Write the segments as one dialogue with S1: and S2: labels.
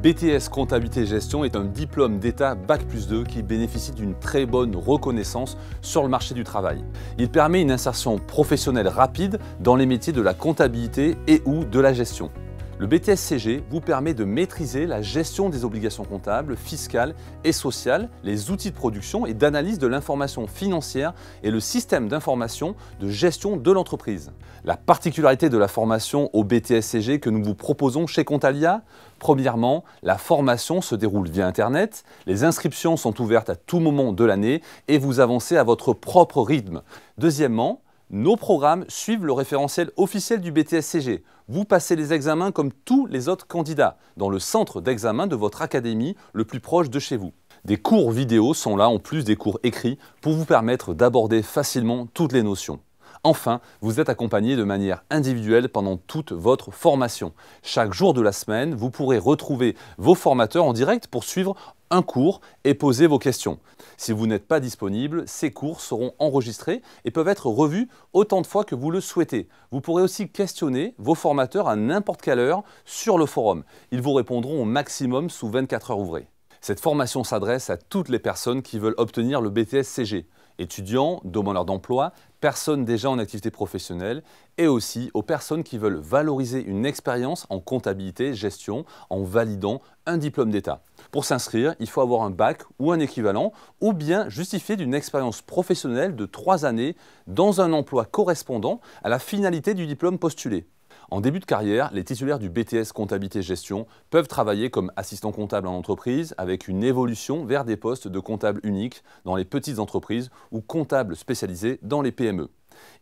S1: BTS Comptabilité Gestion est un diplôme d'État Bac+2 qui bénéficie d'une très bonne reconnaissance sur le marché du travail. Il permet une insertion professionnelle rapide dans les métiers de la comptabilité et ou de la gestion. Le BTS-CG vous permet de maîtriser la gestion des obligations comptables, fiscales et sociales, les outils de production et d'analyse de l'information financière et le système d'information de gestion de l'entreprise. La particularité de la formation au BTS-CG que nous vous proposons chez Comptalia, premièrement, la formation se déroule via Internet, les inscriptions sont ouvertes à tout moment de l'année et vous avancez à votre propre rythme. Deuxièmement, nos programmes suivent le référentiel officiel du BTS-CG. Vous passez les examens comme tous les autres candidats, dans le centre d'examen de votre académie le plus proche de chez vous. Des cours vidéo sont là en plus des cours écrits pour vous permettre d'aborder facilement toutes les notions. Enfin, vous êtes accompagné de manière individuelle pendant toute votre formation. Chaque jour de la semaine, vous pourrez retrouver vos formateurs en direct pour suivre un cours et poser vos questions. Si vous n'êtes pas disponible, ces cours seront enregistrés et peuvent être revus autant de fois que vous le souhaitez. Vous pourrez aussi questionner vos formateurs à n'importe quelle heure sur le forum. Ils vous répondront au maximum sous 24 heures ouvrées. Cette formation s'adresse à toutes les personnes qui veulent obtenir le BTS-CG. Étudiants, demandeurs d'emploi, personnes déjà en activité professionnelle et aussi aux personnes qui veulent valoriser une expérience en comptabilité, gestion en validant un diplôme d'État. Pour s'inscrire, il faut avoir un bac ou un équivalent ou bien justifier d'une expérience professionnelle de 3 années dans un emploi correspondant à la finalité du diplôme postulé. En début de carrière, les titulaires du BTS Comptabilité Gestion peuvent travailler comme assistant comptable en entreprise avec une évolution vers des postes de comptable unique dans les petites entreprises ou comptable spécialisés dans les PME.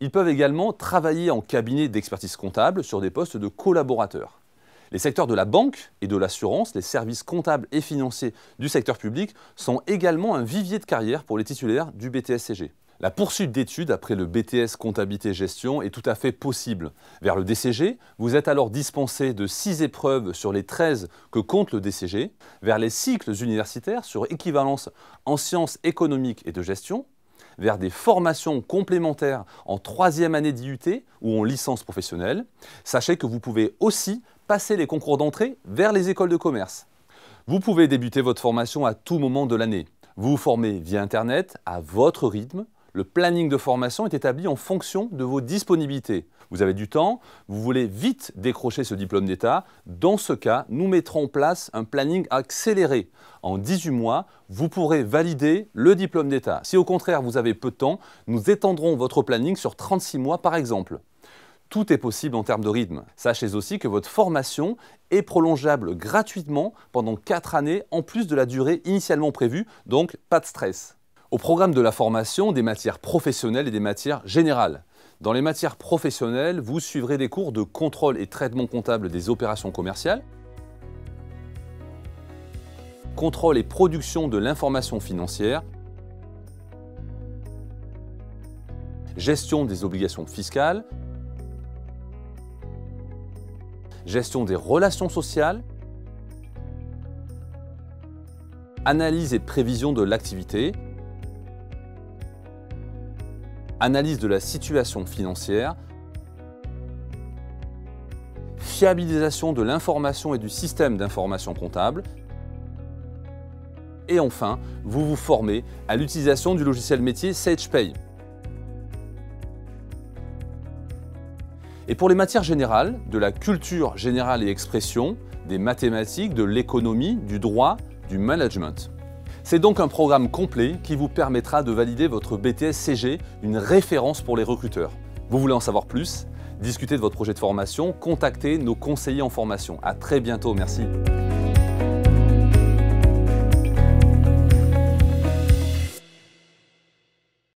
S1: Ils peuvent également travailler en cabinet d'expertise comptable sur des postes de collaborateurs. Les secteurs de la banque et de l'assurance, les services comptables et financiers du secteur public sont également un vivier de carrière pour les titulaires du BTS-CG. La poursuite d'études après le BTS Comptabilité Gestion est tout à fait possible. Vers le DCG, vous êtes alors dispensé de 6 épreuves sur les 13 que compte le DCG, vers les cycles universitaires sur équivalence en sciences économiques et de gestion, vers des formations complémentaires en 3e année d'IUT ou en licence professionnelle. Sachez que vous pouvez aussi passer les concours d'entrée vers les écoles de commerce. Vous pouvez débuter votre formation à tout moment de l'année. Vous vous formez via Internet à votre rythme. Le planning de formation est établi en fonction de vos disponibilités. Vous avez du temps, vous voulez vite décrocher ce diplôme d'État. Dans ce cas, nous mettrons en place un planning accéléré. En 18 mois, vous pourrez valider le diplôme d'État. Si au contraire vous avez peu de temps, nous étendrons votre planning sur 36 mois par exemple. Tout est possible en termes de rythme. Sachez aussi que votre formation est prolongeable gratuitement pendant 4 années en plus de la durée initialement prévue, donc pas de stress. Au programme de la formation, des matières professionnelles et des matières générales. Dans les matières professionnelles, vous suivrez des cours de contrôle et traitement comptable des opérations commerciales, contrôle et production de l'information financière, gestion des obligations fiscales, gestion des relations sociales, analyse et prévision de l'activité, analyse de la situation financière, fiabilisation de l'information et du système d'information comptable, et enfin, vous vous formez à l'utilisation du logiciel métier SagePay. Et pour les matières générales, de la culture générale et expression, des mathématiques, de l'économie, du droit, du management. C'est donc un programme complet qui vous permettra de valider votre BTS-CG, une référence pour les recruteurs. Vous voulez en savoir plus? Discutez de votre projet de formation, contactez nos conseillers en formation. À très bientôt, merci.